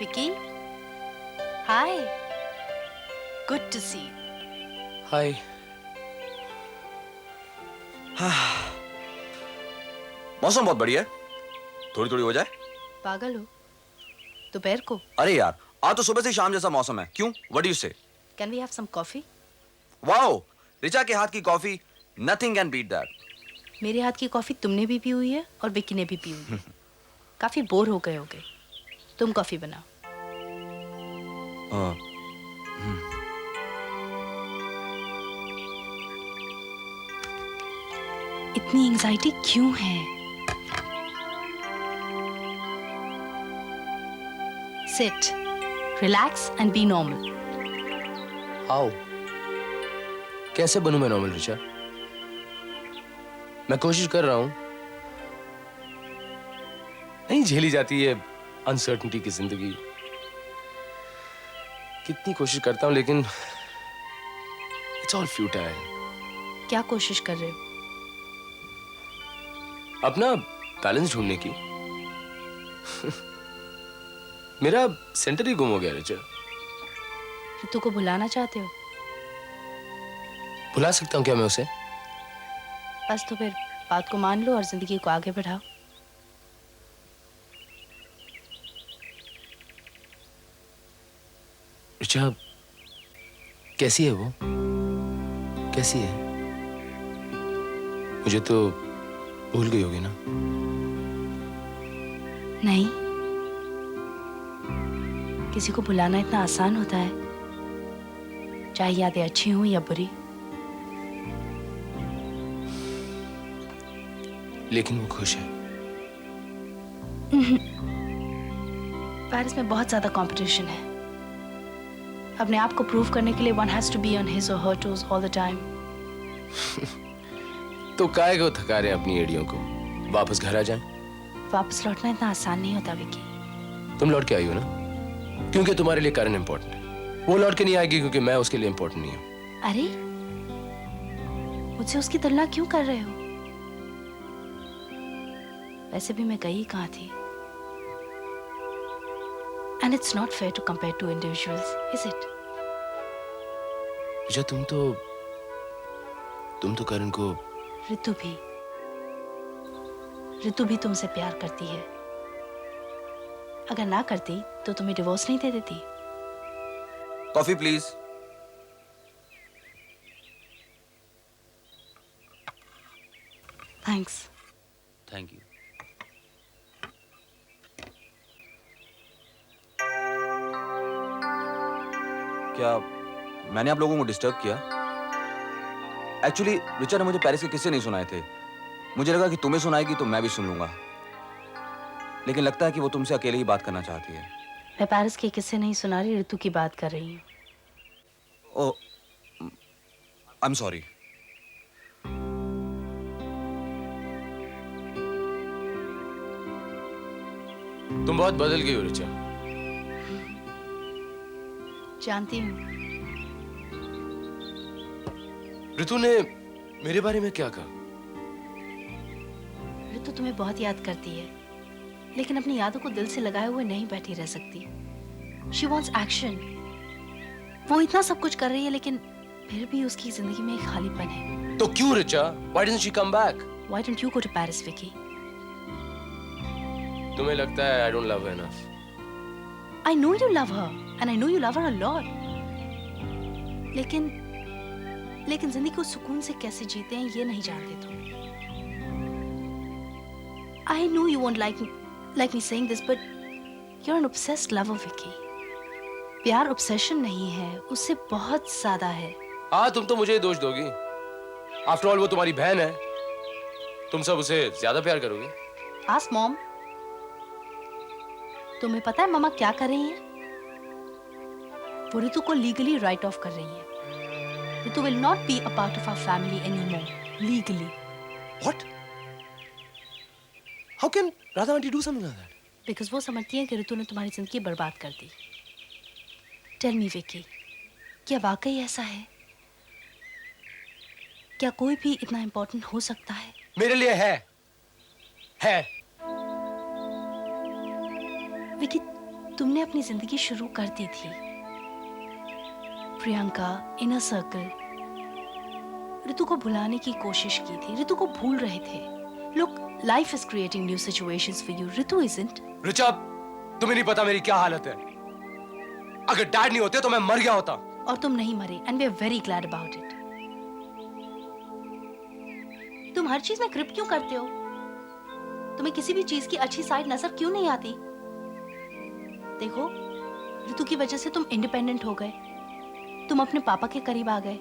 Vicky, hi. Good to see you. हाय। मौसम बहुत बढ़िया है, थोड़ी थोड़ी हो जाए। पागल हो? दोपहर को? अरे यार, आज तो सुबह से शाम जैसा मौसम है। क्यों? What do you say? Can we have some coffee? वाओ, रिचा के हाथ की coffee, nothing can beat that. मेरे हाथ की कॉफी तुमने भी पी हुई है और विकी ने भी पी हुई है। काफी बोर हो गए होगे। तुम कॉफी बनाओ। इतनी एंजाइटी क्यों है? Sit, relax and be normal. How? कैसे बनूं मैं नॉर्मल रिचा? मैं कोशिश कर रहा हूं। नहीं झेली जाती है अनसर्टेनिटी की जिंदगी। कितनी कोशिश करता हूं लेकिन इट्स ऑल फ्यूटाइल। क्या कोशिश कर रहे हो? अपना बैलेंस ढूंढने की। मेरा सेंटर ही गुम हो गया रिचा। ऋतु को भुलाना चाहते हो? भुला सकता हूं क्या मैं उसे? बस तो फिर बात को मान लो और जिंदगी को आगे बढ़ाओ। रिचा कैसी है वो? कैसी है? मुझे तो भूल गई होगी ना? नहीं, किसी को भुलाना इतना आसान होता है? चाहे यादें अच्छी हों या बुरी। लेकिन वो खुश है। पेरिस में बहुत ज्यादा कंपटीशन है। अपने आप को प्रूव करने के लिए one has to be on his or her toes all the time. तो काहे को थका रहे हैं अपनी एड़ियों को? वापस घर आ जाएं। वापस लौटना इतना आसान नहीं होता विकी। तुम लौट के आई हो ना? क्योंकि तुम्हारे लिए करण इंपॉर्टेंट है। वो लौट के नहीं आएगी क्योंकि मैं उसके लिए इंपॉर्टेंट नहीं हूँ। अरे, मुझसे उसकी तुलना क्यों कर रहे हो? वैसे भी मैं गई कहाँ थी? And it's not fair to compare two individuals, is it? अच्छा तुम तो करण को। ऋतु भी तुमसे प्यार करती है। अगर ना करती तो तुम्हें डिवोर्स नहीं दे देती। Coffee please. Thanks. Thank you. क्या मैंने आप लोगों को डिस्टर्ब किया? एक्चुअली रिचा ने मुझे पेरिस के किस्से नहीं सुनाए थे। मुझे लगा कि तुम्हें सुनाएगी तो मैं भी सुन लूंगा, लेकिन लगता है कि वो तुमसे अकेले ही बात करना चाहती है। मैं पेरिस के किस्से नहीं सुना रही, ऋतु की बात कर रही हूँ। ओह, आई एम सॉरी। तुम बहुत बदल गई हो रिचा। जानती हूँ। ऋतु ने मेरे बारे में क्या कहा? ऋतु तुम्हें बहुत याद करती है, लेकिन अपनी यादों को दिल से लगाए हुए नहीं बैठी रह सकती। She wants action. वो इतना सब कुछ कर रही है, लेकिन फिर भी उसकी जिंदगी में एक खालीपन है। तो क्यों Richa? Why doesn't she come back? Why don't you go to Paris, Vicky? तुम्हें लगता है I don't love her enough? I know you love her, and I know you love her a lot. लेकिन जिंदगी को सुकून से कैसे जीते हैं ये नहीं जानते तुम। I know you won't like me saying this, but you're an obsessed lover, Vicky. प्यार obsession नहीं है, उससे बहुत ज्यादा है। हाँ, तुम तो मुझे ही दोष दोगी। After all, वो तुम्हारी बहन है। तुम सब उसे ज्यादा प्यार करोगे। Ask mom. तुम्हें पता है मम्मा क्या कर रही हैं? वो ऋतु को लीगली राइट ऑफ कर रही हैं। ऋतु will not be a part of our family anymore, legally. What? How can Radha aunty do something like that? Because वो समझती हैं कि ऋतु ने तुम्हारी जिंदगी बर्बाद कर दी। Tell me, Vicky, क्या वाकई ऐसा है? क्या कोई भी इतना इम्पोर्टेंट हो सकता है? मेरे लिए है। विकी, तुमने अपनी जिंदगी शुरू कर दी थी। प्रियंका, इनर सर्कल, ऋतु को भुलाने की कोशिश की थी, ऋतु को भूल रहे थे। Look, life is creating new situations for you. Ritu isn't. Richa, तुम्हें नहीं पता मेरी क्या हालत है। अगर डैड नहीं होते तो मैं मर गया होता। और तुम नहीं मरे, and we are very glad about it. तुम हर चीज में क्रिप क्यों करते हो? तुम्हें किसी भी चीज की अच्छी साइड नजर क्यों नहीं आती? देखो, ऋतु की वजह से तुम इंडिपेंडेंट हो गए, तुम अपने पापा के करीब आ गए।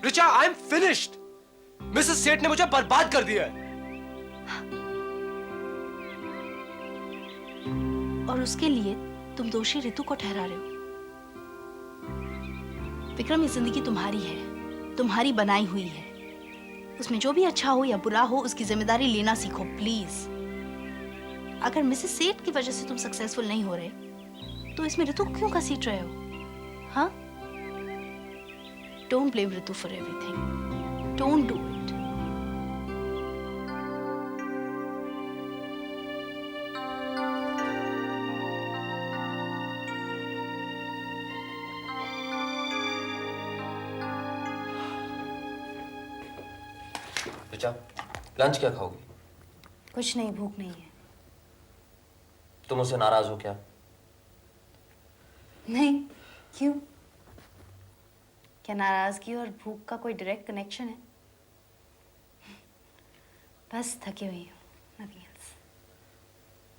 Richa, I am finished. Mrs सेठ ने मुझे बर्बाद कर दिया है। और उसके लिए तुम दोषी ऋतु को ठहरा रहे हो। विक्रम, ये जिंदगी तुम्हारी है, तुम्हारी बनाई हुई है। उसमें जो भी अच्छा हो या बुरा हो, उसकी जिम्मेदारी लेना सीखो प्लीज। अगर मिसेस सेठ की वजह से तुम सक्सेसफुल नहीं हो रहे, तो इसमें ऋतु को क्यों घसीट रहे हो? हाँ? Don't blame Ritu for everything. Don't do it. Richa, lunch क्या खाओगी? कुछ नहीं, भूख नहीं है। तुम मुझसे नाराज हो क्या? नहीं, क्यों? क्या नाराजगी और भूख का कोई डायरेक्ट कनेक्शन है? बस थकी हुई हूँ, nothing else.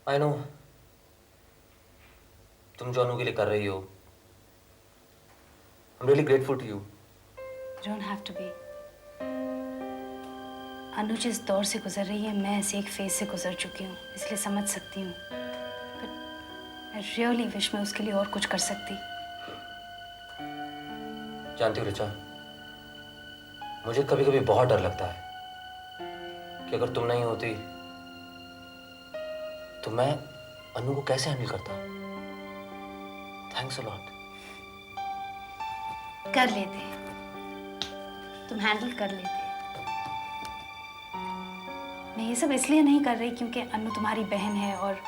I know. तुम जो अनु के लिए कर रही हो, I'm really grateful to you. You don't have to be. अनु जिस दौर से गुजर रही है, मैं ऐसे एक फेज से गुजर चुकी हूँ, इसलिए समझ सकती हूँ। But I really wish मैं उसके लिए और कुछ कर सकती। जानती हो ऋचा, मुझे कभी कभी बहुत डर लगता है कि अगर तुम नहीं होती तो मैं अनु को कैसे हैंडल करता। Thanks a lot. कर लेते, तुम हैंडल कर लेते। मैं ये सब इसलिए नहीं कर रही क्योंकि अनु तुम्हारी बहन है और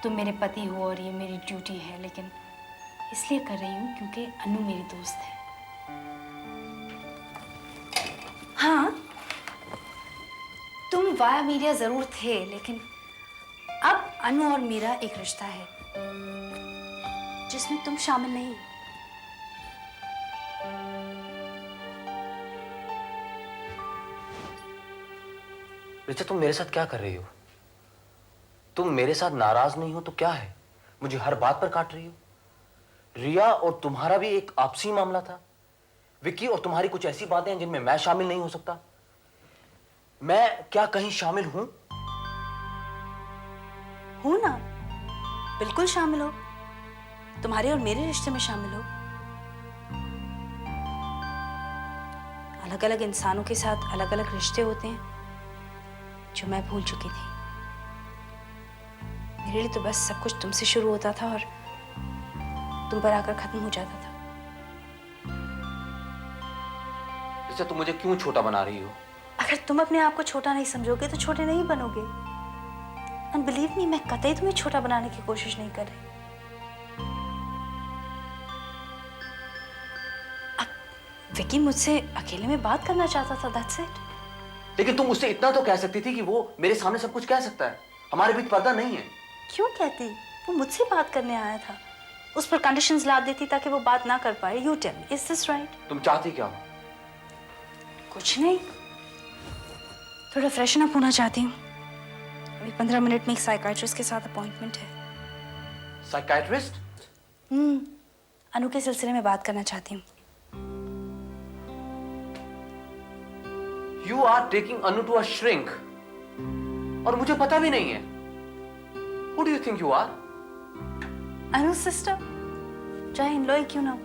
तुम मेरे पति हो और ये मेरी ड्यूटी है, लेकिन इसलिए कर रही हूँ क्योंकि अनु मेरी दोस्त है। हाँ, तुम वाया मीडिया जरूर थे, लेकिन अब अनु और मेरा एक रिश्ता है जिसमें तुम शामिल नहीं। ऋचा, तुम मेरे साथ क्या कर रही हो? तुम मेरे साथ नाराज नहीं हो तो क्या है? मुझे हर बात पर काट रही हो। रिया और तुम्हारा भी एक आपसी मामला था। विक्की और तुम्हारी कुछ ऐसी बातें हैं जिनमें मैं शामिल नहीं हो सकता। मैं क्या कहीं शामिल हूं? हो ना, बिल्कुल शामिल हो। तुम्हारे और मेरे रिश्ते में शामिल हो। अलग अलग इंसानों के साथ अलग अलग रिश्ते होते हैं जो मैं भूल चुकी थी। मेरे लिए तो बस सब कुछ तुमसे शुरू होता था और तुम पर आकर खत्म हो जाता था। ऋचा, तुम मुझे क्यों छोटा बना रही हो? अगर तुम अपने आप को छोटा नहीं समझोगे तो छोटे नहीं बनोगे। एंड बिलीव मी, मैं कतई तुम्हें छोटा बनाने की कोशिश नहीं कर रही। अब विकी मुझसे अकेले में बात करना चाहता था, दैट्स इट। लेकिन तुम उससे इतना तो कह सकती थी कि वो मेरे सामने सब कुछ कह सकता है। हमारे बीच पर्दा नहीं है। क्यों कहती? वो मुझसे बात करने आया था, उस पर कंडीशंस ला देती ताकि वो बात ना कर पाए। You tell me, is this right? तुम चाहती क्या हो? कुछ नहीं, थोड़ा फ्रेशन अप होना चाहती हूँ। अभी 15 मिनट में एक साइकाइट्रिस्ट के साथ अपॉइंटमेंट है। साइकाइट्रिस्ट? अनु के सिलसिले में बात करना चाहती हूँ। You are taking Anu to a shrink, और मुझे पता भी नहीं है। Who do you think you are? Anu sister, चाहे इन लो क्यों ना हो।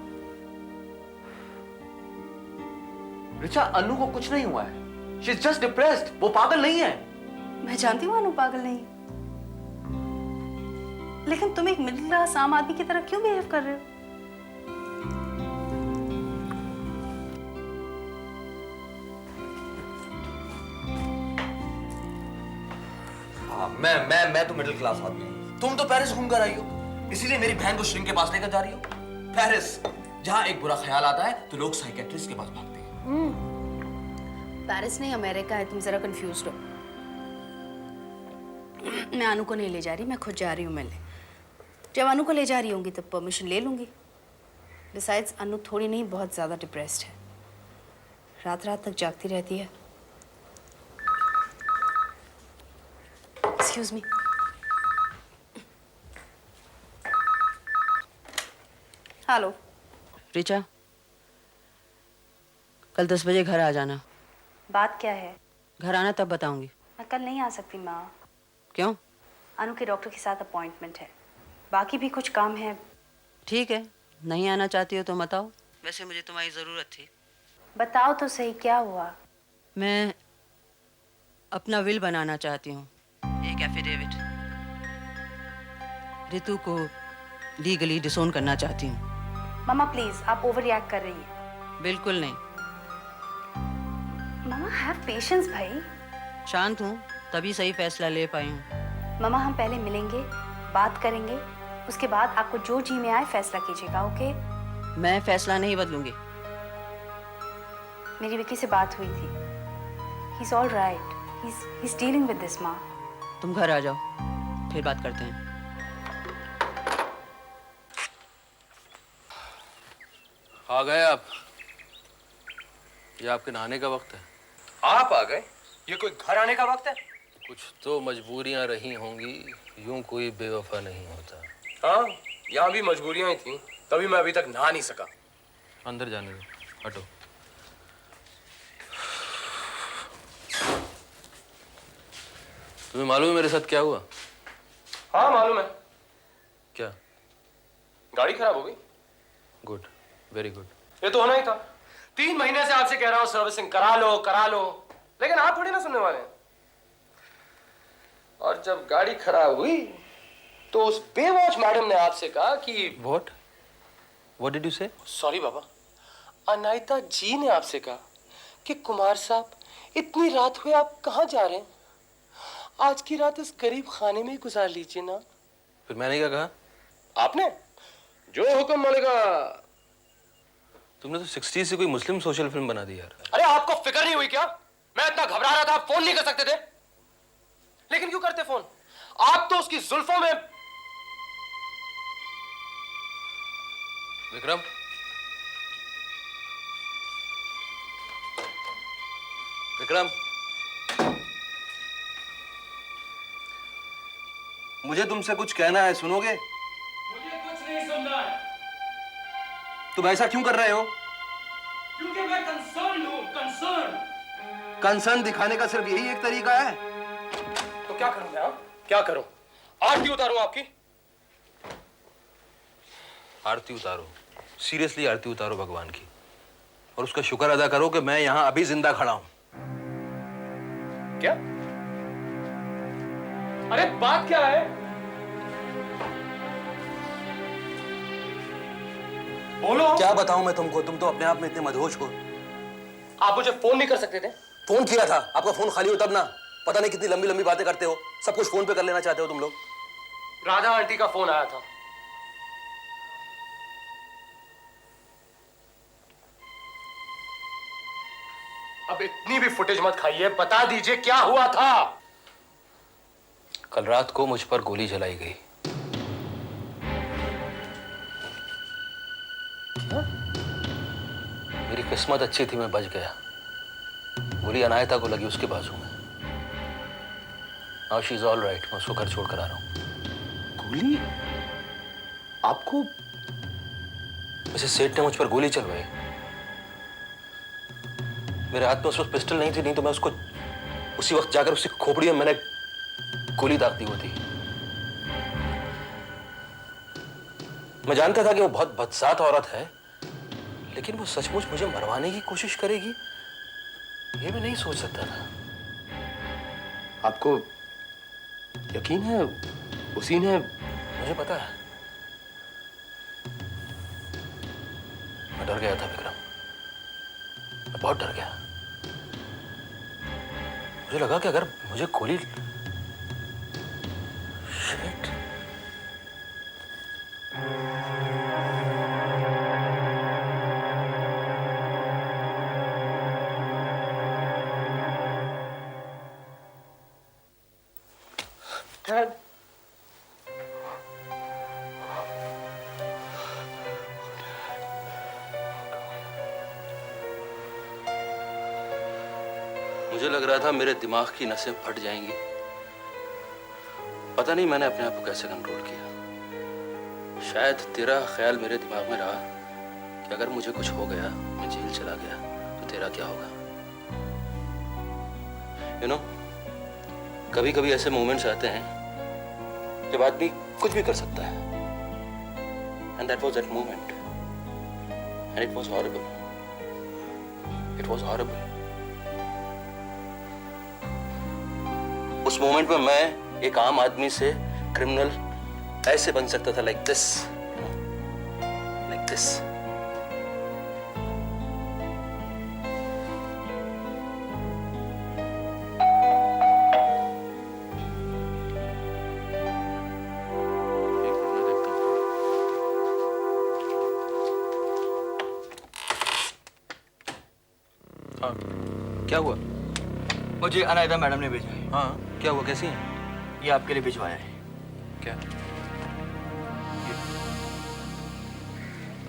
ऋचा, अनु को कुछ नहीं हुआ है। She's just depressed. वो पागल नहीं है। मैं जानती हूँ अनु पागल नहीं, लेकिन तुम एक मिडिल क्लास आम आदमी की तरह क्यों बिहेव कर रहे हो? हाँ, मैं तो मिडिल क्लास आदमी हूँ। तुम तो पेरिस घूम कर आई हो, इसीलिए मेरी बहन को श्रिंक के पास लेकर जा रही हो। पेरिस, जहाँ एक बुरा ख्याल आता है तो लोग साइकेट्रिस्ट के पास भागते हैं। पेरिस नहीं अमेरिका है, तुम जरा कंफ्यूज हो। मैं अनु को नहीं ले जा रही, मैं खुद जा रही हूँ मिलने। जब अनु को ले जा रही होंगी तब परमिशन ले लूंगी। बिसाइड्स अनु थोड़ी नहीं बहुत ज्यादा डिप्रेस्ड है, रात रात तक जागती रहती है। Excuse me. हेलो रिचा, कल 10 बजे घर आ जाना। बात क्या है? घर आना तब बताऊंगी। मैं कल नहीं आ सकती माँ, क्यों? अनु के डॉक्टर के साथ अपॉइंटमेंट है, बाकी भी कुछ काम है। ठीक है, नहीं आना चाहती हो तो मत आओ। वैसे मुझे तुम्हारी ज़रूरत थी। बताओ तो सही, क्या हुआ? मैं अपना विल बनाना चाहती हूँ, एक एफिडेविट। रितु को लीगली डिसोन करना चाहती हूँ। मामा प्लीज, आप ओवर रिएक्ट कर रही हैं। बिल्कुल नहीं। मामा हैव पेशेंस भाई। शांत हूँ तभी सही फैसला ले पाई हूँ। मामा हम पहले मिलेंगे, बात करेंगे, उसके बाद आपको जो जी में आए फैसला कीजिएगा, ओके? मैं फैसला नहीं बदलूंगी। मेरी विकी से बात हुई थी, he is all right, he is dealing with this माँ। तुम घर आ जाओ, फिर बात करते हैं। आ गए आप? ये आपके नहाने का वक्त है। आप आ गए? ये कोई घर आने का वक्त है? कुछ तो मजबूरियां रही होंगी, यूं कोई बेवफा नहीं होता। हाँ, यहाँ भी मजबूरियां ही थी, तभी मैं अभी तक नहा नहीं सका। अंदर जाने दो, हटो। तुम्हें मालूम है मेरे साथ क्या हुआ? हाँ मालूम है। क्या? गाड़ी खराब हो गई। Good, very good. ये तो होना ही था। 3 महीने से आपसे कह रहा हूँ सर्विसिंग करा लो, लेकिन आप थोड़ी ना सुनने वाले हैं। और जब गाड़ी खराब हुई तो उस बेवॉच मैडम ने आपसे कहा कि What did you say? Sorry बाबा, अनायता जी ने आपसे कहा कि कुमार साहब इतनी रात हुई आप कहाँ जा रहे हैं, आज की रात इस गरीब खाने में ही गुजार लीजिए ना। फिर मैंने क्या कहा? आपने जो हुक्म मानेगा। तुमने तो 60 से कोई मुस्लिम सोशल फिल्म बना दी यार। अरे आपको फिक्र नहीं हुई क्या? मैं इतना घबरा रहा था, आप फोन नहीं कर सकते थे? लेकिन क्यों करते फोन? आप तो उसकी जुल्फों में। विक्रम, विक्रम, मुझे तुमसे कुछ कहना है, सुनोगे? मुझे कुछ नहीं सुनना है, तुम ऐसा क्यों कर रहे हो? क्योंकि मैं कंसर्न हूं, कंसर्न। कंसर्न दिखाने का सिर्फ यही एक तरीका है। तो क्या करूं मैं? क्या करूं? आरती उतारूं आपकी? आरती उतारो, सीरियसली आरती उतारो भगवान की, और उसका शुक्र अदा करो कि मैं यहां अभी जिंदा खड़ा हूं। क्या? अरे बात क्या है? बोलो। क्या बताऊं मैं तुमको, तुम तो अपने आप में इतने मदहोश हो। आप मुझे फोन नहीं कर सकते थे? फोन किया था, आपका फोन खाली हो तब ना। पता नहीं कितनी लंबी लंबी बातें करते हो, सब कुछ फोन पे कर लेना चाहते हो तुम लोग। राधा आंटी का फोन आया था। अब इतनी भी फुटेज मत खाइए, बता दीजिए क्या हुआ था। कल रात को मुझ पर गोली चलाई गई। मेरी किस्मत अच्छी थी, मैं बच गया। गोली अनायता को लगी उसके बाजू में। Now she is all right, मैं उसको घर छोड़ कर आ रहा हूं। गोली? आपको? मिसेस सेठ ने मुझ पर गोली चलवाई। मेरे हाथ में उस वक्त पिस्टल नहीं थी, नहीं तो मैं उसको उसी वक्त जाकर उसकी खोपड़ी में मैंने गोली दाग दी होती। मैं जानता था कि वो बहुत बदसात औरत है, लेकिन वो सचमुच मुझे मरवाने की कोशिश करेगी, ये मैं नहीं सोच सकता था। आपको यकीन है उसी ने? मुझे पता है। मैं डर गया था विक्रम, मैं बहुत डर गया। मुझे लगा कि अगर मुझे गोली Shit. Dad. मुझे लग रहा था मेरे दिमाग की नसें फट जाएंगी। पता नहीं मैंने अपने आप को कैसे कंट्रोल किया। शायद तेरा ख्याल मेरे दिमाग में रहा कि अगर मुझे कुछ हो गया, मैं जेल चला गया, तो तेरा क्या होगा। यू नो, कभी कभी ऐसे मोमेंट्स आते हैं जब आदमी कुछ भी कर सकता है। And that was that moment, and it was horrible. It was horrible. उस मोमेंट में मैं एक आम आदमी से क्रिमिनल ऐसे बन सकता था, लाइक दिस, लाइक दिस। हाँ, क्या हुआ? मुझे अनायदा मैडम ने भेजा है। हाँ, क्या हुआ? कैसी हैं? ये आपके लिए भिजवाया है। क्या?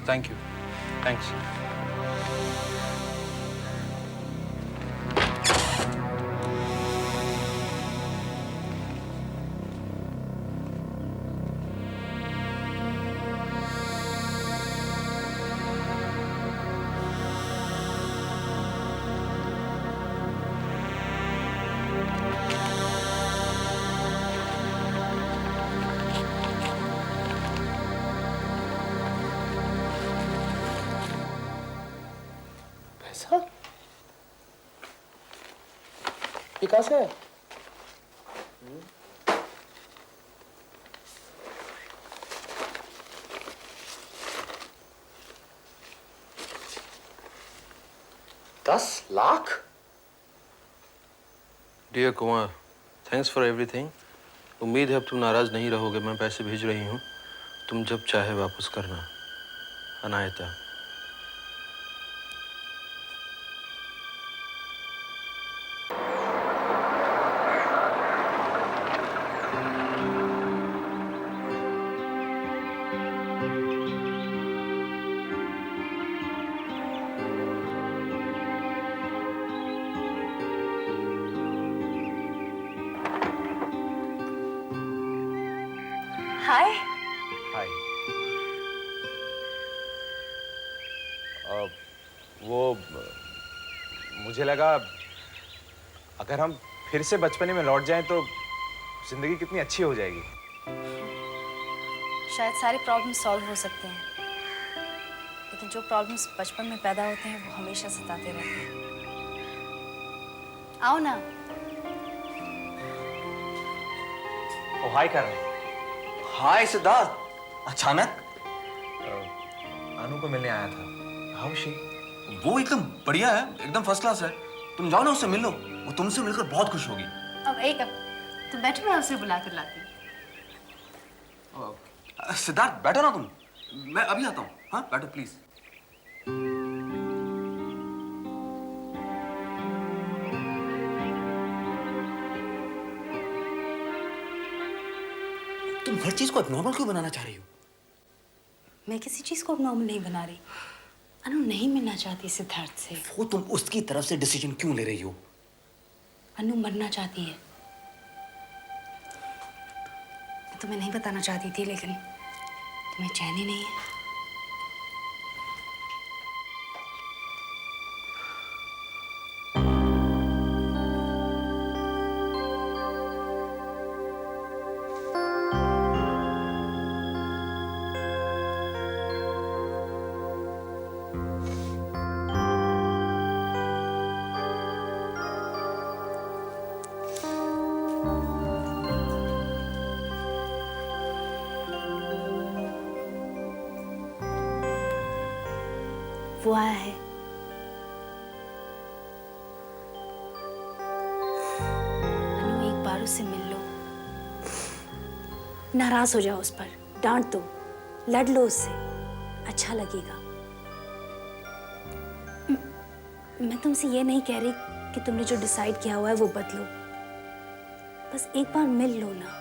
Thank you, thanks. पैसा? ये कहाँ से है? $10,00,000? Dear Kumar, thanks for everything. उम्मीद है अब तुम नाराज नहीं रहोगे। मैं पैसे भेज रही हूँ, तुम जब चाहे वापस करना। अनायता। हाय। हाय। वो मुझे लगा अगर हम फिर से बचपने में लौट जाएं तो जिंदगी कितनी अच्छी हो जाएगी। शायद सारे प्रॉब्लम सॉल्व हो सकते हैं, लेकिन जो प्रॉब्लम्स बचपन में पैदा होते हैं वो हमेशा सताते रहते हैं। आओ ना। ओ हाय कर रहे। हाय सिद्धार्थ, अचानक? अनु को मिलने आया था। How she? वो एकदम बढ़िया है, एकदम फर्स्ट क्लास है। तुम जाओ ना, उससे मिल लो, वो तुमसे मिलकर बहुत खुश होगी। अब तुम बैठो, मैं उसे बुला कर लाती हूँ। सिद्धार्थ बैठो ना तुम, मैं अभी आता हूँ। हाँ बैठो प्लीज। तुम हर चीज को एबनॉर्मल क्यों बनाना चाह रही हो? मैं किसी चीज को अब नॉर्मल नहीं बना रही। अनु नहीं मिलना चाहती सिद्धार्थ से। वो तुम उसकी तरफ से डिसीजन क्यों ले रही हो? अनु मरना चाहती है। मैं तुम्हें नहीं बताना चाहती थी, लेकिन तुम्हें चैन ही नहीं है। वो आया है। अनु, एक बार उससे मिल लो। नाराज हो जाओ उस पर, डांट दो, लड़ लो उससे, अच्छा लगेगा। मैं तुमसे ये नहीं कह रही कि तुमने जो डिसाइड किया हुआ है वो बदलो, बस एक बार मिल लो ना।